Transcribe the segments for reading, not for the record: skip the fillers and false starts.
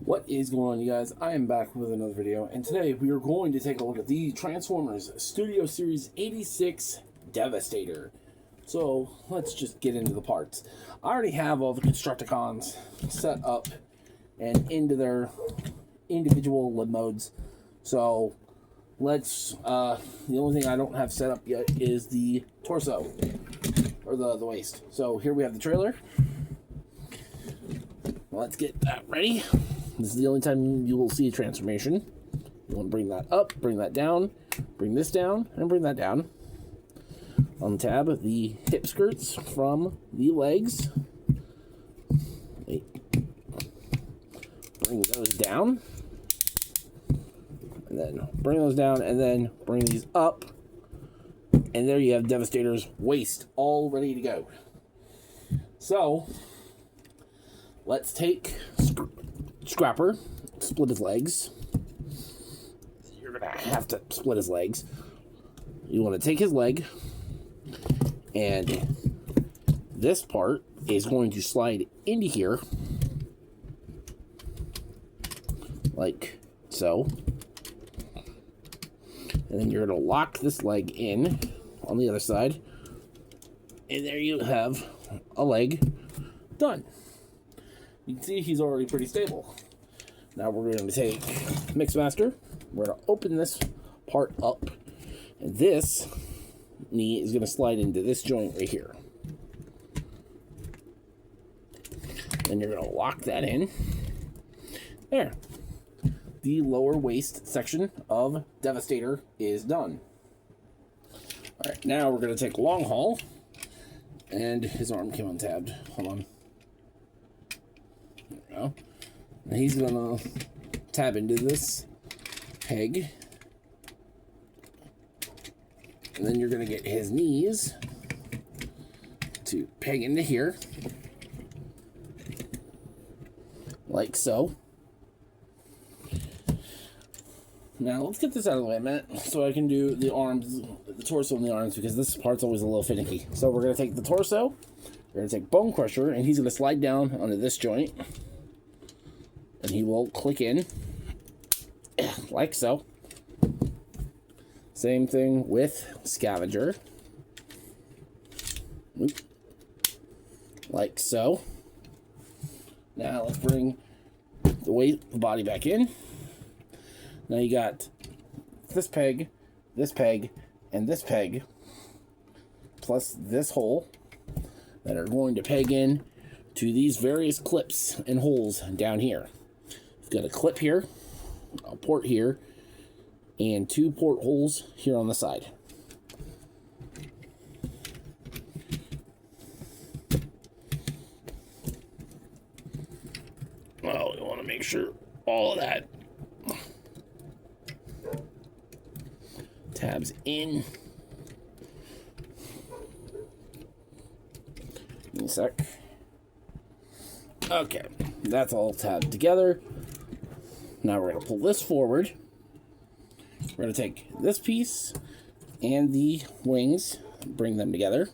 What is going on, you guys? I am back with another video, and today we are going to take a look at the Transformers Studio Series 86 Devastator. So let's just get into the parts. I already have all the Constructicons set up and into their individual lib modes. So let's, the only thing I don't have set up yet is the torso, or the waist. So here we have the trailer. Let's get that ready. This is the only time you will see a transformation. You want to bring that up, bring that down, bring this down, and bring that down. Untab the hip skirts from the legs. Bring those down. And then bring those down, and then bring these up. And there you have Devastator's waist all ready to go. So, let's take Scrapper, split his legs. You're gonna have to split his legs. You want to take his leg, and this part is going to slide into here, like so. And then you're gonna lock this leg in on the other side, and there you have a leg done. You can see he's already pretty stable. Now we're going to take Mixmaster. We're going to open this part up. And this knee is going to slide into this joint right here. And you're going to lock that in. There. The lower waist section of Devastator is done. Alright, now we're going to take Long Haul. And his arm came untabbed. Hold on. And he's gonna tab into this peg, and then you're gonna get his knees to peg into here, like so. Now let's get this out of the way a minute so I can do the arms, the torso and the arms, because this part's always a little finicky. So we're gonna take the torso, we're gonna take Bone Crusher, and he's gonna slide down onto this joint. And he will click in, like so. Same thing with Scavenger. Like so. Now let's bring the body back in. Now you got this peg, and this peg, plus this hole that are going to peg in to these various clips and holes down here. Got a clip here, a port here, and two port holes here on the side. Well, you want to make sure all of that tabs in. Give me a sec. Okay, that's all tabbed together. Now we're going to pull this forward. We're going to take this piece and the wings, bring them together.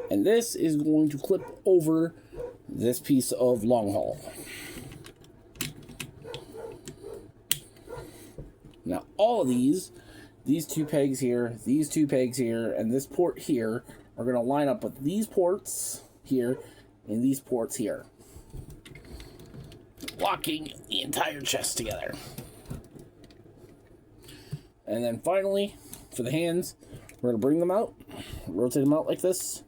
And this is going to clip over this piece of Long Haul. Now all of these two pegs here, these two pegs here, and this port here are going to line up with these ports here and these ports here, locking the entire chest together. And then finally, for the hands, we're going to bring them out, rotate them out like this,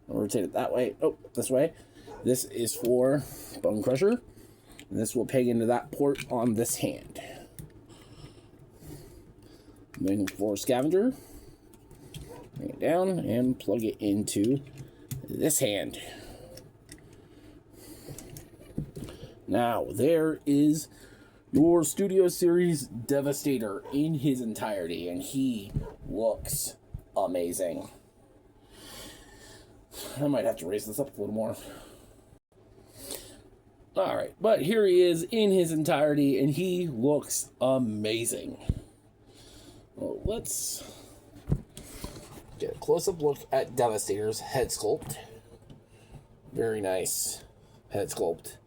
rotate it that way, this way. This is for Bone Crusher, and this will peg into that port on this hand. And then for Scavenger, bring it down and plug it into this hand. Now, there is your Studio Series Devastator in his entirety, and he looks amazing. I might have to raise this up a little more. Alright, but here he is in his entirety, and he looks amazing. Well, let's get a close-up look at Devastator's head sculpt. Very nice. head sculpt.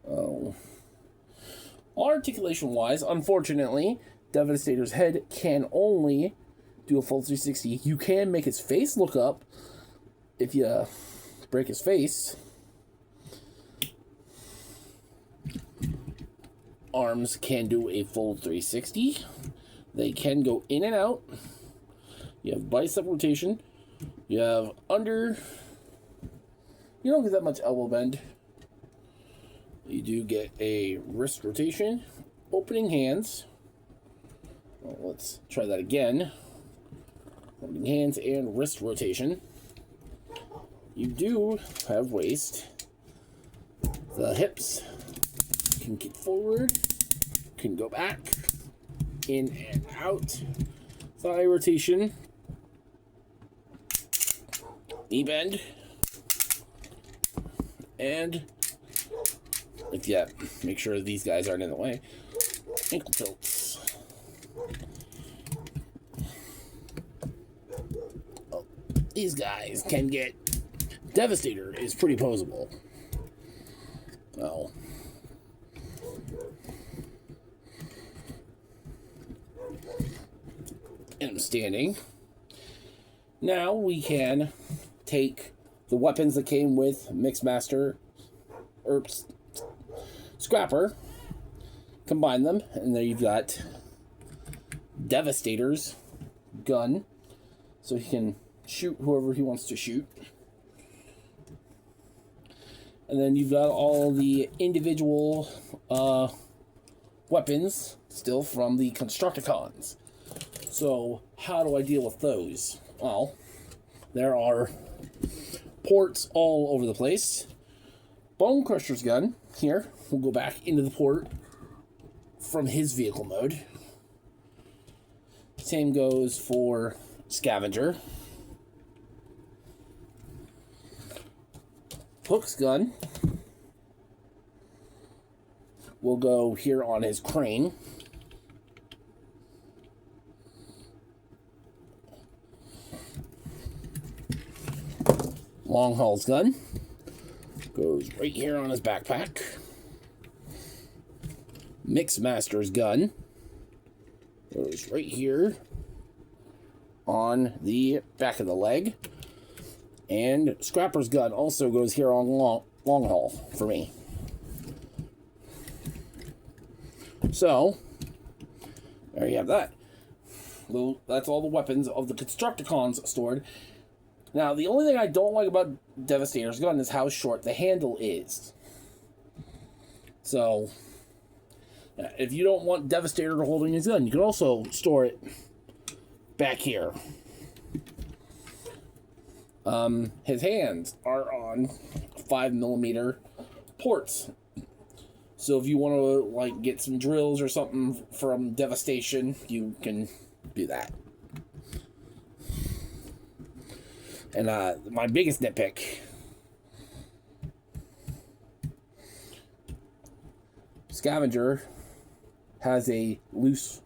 Oh. Articulation-wise, unfortunately, Devastator's head can only do a full 360. You can make his face look up if you break his face. Arms can do a full 360. They can go in and out. You have bicep rotation. You have under. You don't get that much elbow bend. You do get a wrist rotation. Opening hands. Well, let's try that again. Opening hands and wrist rotation. You do have waist. The hips can get forward, can go back, in and out. Thigh rotation. Knee bend. And, like, yeah, make sure these guys aren't in the way. Ankle tilts. Oh, these guys can get... Devastator is pretty posable. Oh. And I'm standing. Now we can take the weapons that came with Mixmaster or Scrapper, combine them, and there you've got Devastator's gun, so he can shoot whoever he wants to shoot. And then you've got all the individual weapons still from the Constructicons. So how do I deal with those? Well, there are ports all over the place. Bone Crusher's gun, here, will go back into the port from his vehicle mode. Same goes for Scavenger. Hook's gun will go here on his crane. Longhaul's gun goes right here on his backpack. Mixmaster's gun goes right here on the back of the leg. And Scrapper's gun also goes here on long haul for me. So, there you have that. Well, that's all the weapons of the Constructicons stored. Now, the only thing I don't like about Devastator's gun is how short the handle is. So, if you don't want Devastator holding his gun, you can also store it back here. His hands are on 5mm ports. So if you want to, like, get some drills or something from Devastation, you can do that. And my biggest nitpick, Scavenger has a loose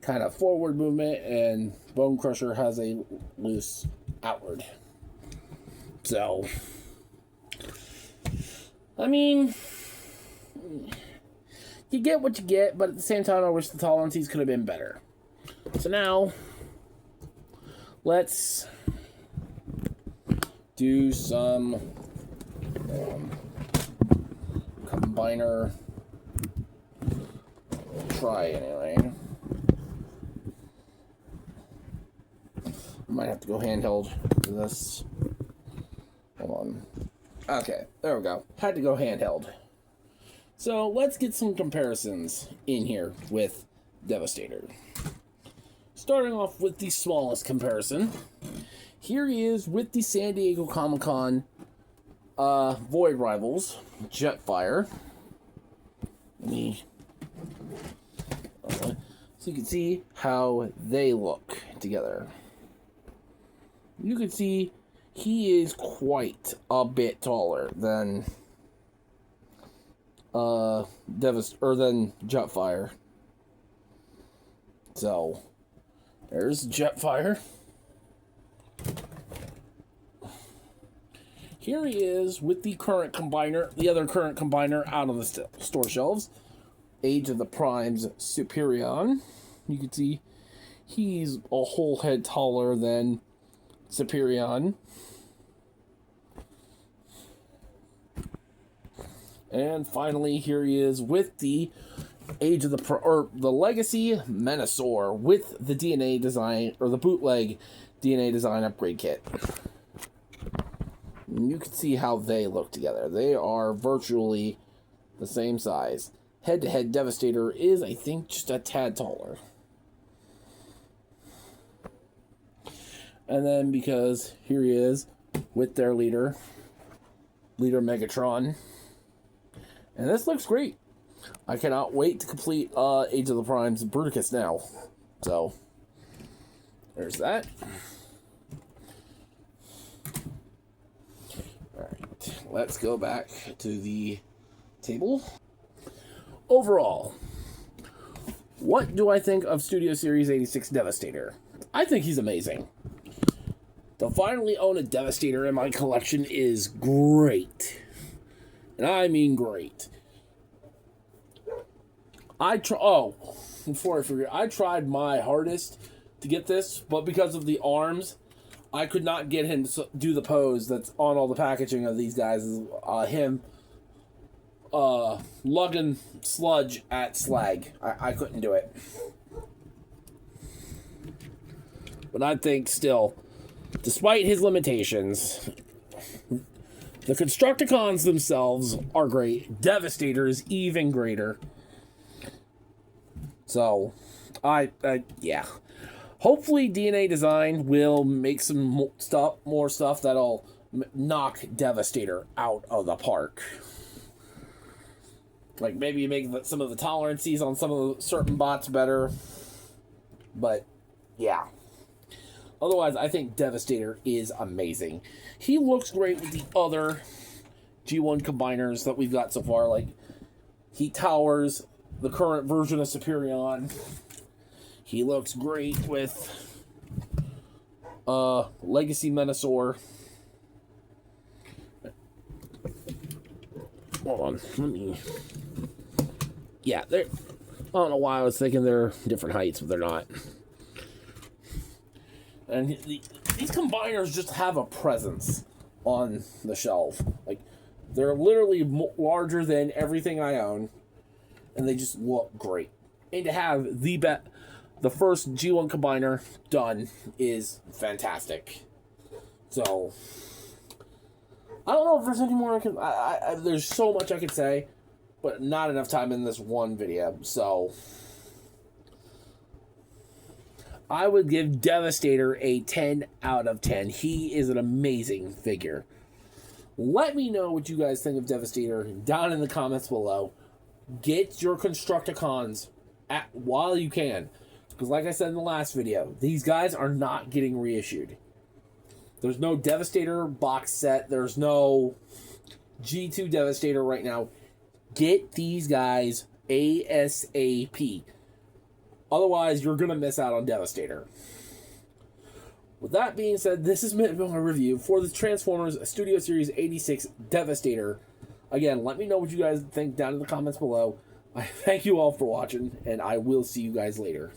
kind of forward movement, and Bone Crusher has a loose outward. So, I mean, you get what you get, but at the same time, I wish the tolerances could have been better. So now, let's do some combiner. Try anyway. Might have to go handheld for this. Hold on. Okay, there we go. Had to go handheld. So let's get some comparisons in here with Devastator. Starting off with the smallest comparison. Here he is with the San Diego Comic-Con Void Rivals Jetfire. So you can see how they look together. You can see he is quite a bit taller than than Jetfire. So there's Jetfire. Here he is with the current combiner, the other current combiner out on the store shelves. Age of the Prime's Superion. You can see he's a whole head taller than Superion. And finally, here he is with the Age of the Legacy Menasor with the DNA design, or the bootleg DNA design upgrade kit. And you can see how they look together. They are virtually the same size. Head-to-head Devastator is, I think, just a tad taller. And then, because here he is with their leader Megatron. And this looks great. I cannot wait to complete Age of the Prime's Bruticus now. So, there's that. Alright, let's go back to the table. Overall, what do I think of Studio Series 86 Devastator? I think he's amazing. To finally own a Devastator in my collection is great. And I mean great. Before I forget, I tried my hardest to get this, but because of the arms, I could not get him to do the pose that's on all the packaging of these guys. Him lugging sludge at Slag. I couldn't do it. But I think still, despite his limitations, the Constructicons themselves are great. Devastator is even greater. So, yeah. Hopefully DNA Design will make some more stuff that'll knock Devastator out of the park. Like, maybe make some of the tolerances on some of the certain bots better. But, yeah. Otherwise, I think Devastator is amazing. He looks great with the other G1 combiners that we've got so far. Like, he towers the current version of Superion. He looks great with Legacy Menasor. Hold on, let me... Yeah, they're... I don't know why I was thinking they're different heights, but they're not. And these combiners just have a presence on the shelf. Like, they're literally larger than everything I own, and they just look great. And to have the first G1 combiner done is fantastic. So, I don't know if there's any more I can... there's so much I could say, but not enough time in this one video. So, I would give Devastator a 10 out of 10. He is an amazing figure. Let me know what you guys think of Devastator down in the comments below. Get your Constructicons while you can. Because like I said in the last video, these guys are not getting reissued. There's no Devastator box set. There's no G2 Devastator right now. Get these guys ASAP. Otherwise, you're going to miss out on Devastator. With that being said, this has been my review for the Transformers Studio Series 86 Devastator. Again, let me know what you guys think down in the comments below. I thank you all for watching, and I will see you guys later.